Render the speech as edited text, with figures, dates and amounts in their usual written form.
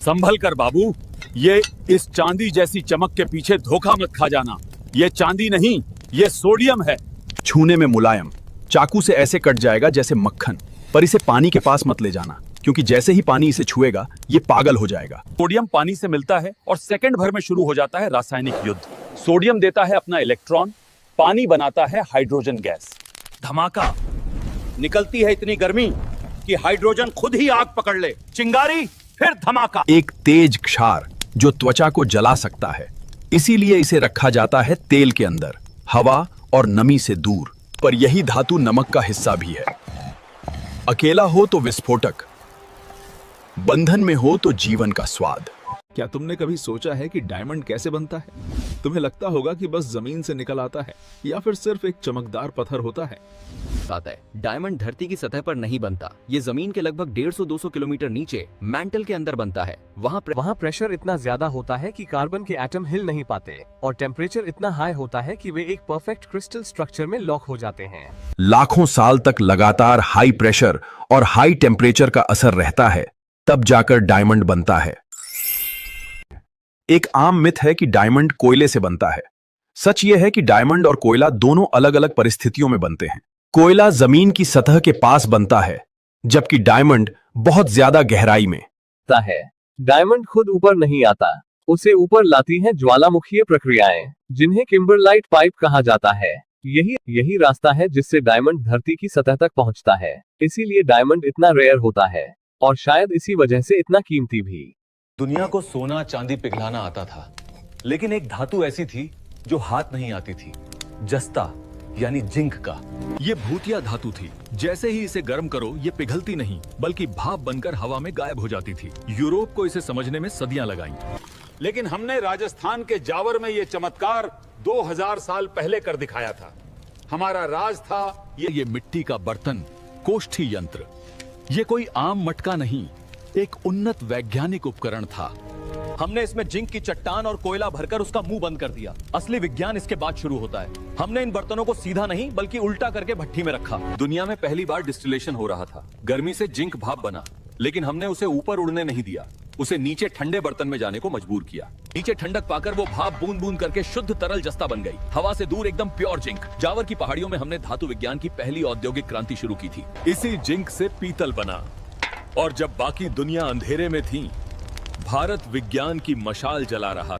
संभल कर बाबू, ये इस चांदी जैसी चमक के पीछे धोखा मत खा जाना। ये चांदी नहीं, ये सोडियम है। छूने में मुलायम, चाकू से ऐसे कट जाएगा जैसे मक्खन। पर इसे पानी के पास मत ले जाना, क्योंकि जैसे ही पानी इसे छुएगा ये पागल हो जाएगा। सोडियम पानी से मिलता है और सेकंड भर में शुरू हो जाता है रासायनिक युद्ध। सोडियम देता है अपना इलेक्ट्रॉन, पानी बनाता है हाइड्रोजन गैस। धमाका। निकलती है इतनी गर्मी कि हाइड्रोजन खुद ही आग पकड़ ले। चिंगारी, फिर धमाका। एक तेज क्षार जो त्वचा को जला सकता है, इसीलिए इसे रखा जाता है तेल के अंदर, हवा और नमी से दूर। पर यही धातु नमक का हिस्सा भी है। अकेला हो तो विस्फोटक, बंधन में हो तो जीवन का स्वाद। क्या तुमने कभी सोचा है कि डायमंड कैसे बनता है? तुम्हें लगता होगा कि बस जमीन से निकल आता है या फिर सिर्फ एक चमकदार पत्थर होता है। बात है, डायमंड धरती की सतह पर नहीं बनता। ये जमीन के लगभग 150-200 किलोमीटर नीचे मैंटल के अंदर बनता है। वहाँ प्रेशर इतना ज्यादा होता है कि कार्बन के एटम हिल नहीं पाते और टेम्परेचर इतना हाई होता है कि वे एक परफेक्ट क्रिस्टल स्ट्रक्चर में लॉक हो जाते हैं। लाखों साल तक लगातार हाई प्रेशर और हाई टेम्परेचर का असर रहता है, तब जाकर डायमंड बनता है। एक आम मिथ है कि डायमंड कोयले से बनता है। सच यह है कि डायमंड और कोयला दोनों अलग अलग परिस्थितियों में बनते हैं। कोयला जमीन की सतह के पास बनता है, जबकि डायमंड बहुत ज्यादा गहराई में है। डायमंड खुद ऊपर नहीं आता, उसे ऊपर लाती हैं ज्वालामुखीय प्रक्रियाएं, जिन्हें किम्बरलाइट पाइप कहा जाता है। यही रास्ता है जिससे डायमंड धरती की सतह तक पहुंचता है। इसीलिए डायमंड इतना रेयर होता है और शायद इसी वजह से इतना कीमती भी। दुनिया को सोना चांदी पिघलाना आता था, लेकिन एक धातु ऐसी थी जो हाथ नहीं आती थी, जस्ता यानी जिंक का। ये भूतिया धातु थी। जैसे ही इसे गर्म करो ये पिघलती नहीं, बल्कि भाप बनकर हवा में गायब हो जाती थी। यूरोप को इसे समझने में सदियां लगाईं। लेकिन हमने राजस्थान के जावर में ये चमत्कार 2000 साल पहले कर दिखाया था। हमारा राज था ये मिट्टी का बर्तन, कोष्ठी यंत्र। ये कोई आम मटका नहीं, एक उन्नत वैज्ञानिक उपकरण था। हमने इसमें जिंक की चट्टान और कोयला भरकर उसका मुंह बंद कर दिया। असली विज्ञान इसके बाद शुरू होता है। हमने इन बर्तनों को सीधा नहीं बल्कि उल्टा करके भट्टी में रखा। दुनिया में पहली बार डिस्टिलेशन हो रहा था। गर्मी से जिंक भाप बना, लेकिन हमने उसे ऊपर उड़ने नहीं दिया। उसे नीचे ठंडे बर्तन में जाने को मजबूर किया। नीचे ठंडक पाकर वो भाप बूंद बूंद करके शुद्ध तरल जस्ता बन गई। हवा से दूर एकदम प्योर जिंक। जावर की पहाड़ियों में हमने धातु विज्ञान की पहली औद्योगिक क्रांति शुरू की थी। इसी जिंक से पीतल बना। और जब बाकी दुनिया अंधेरे में थी, भारत विज्ञान की मशाल जला रहा।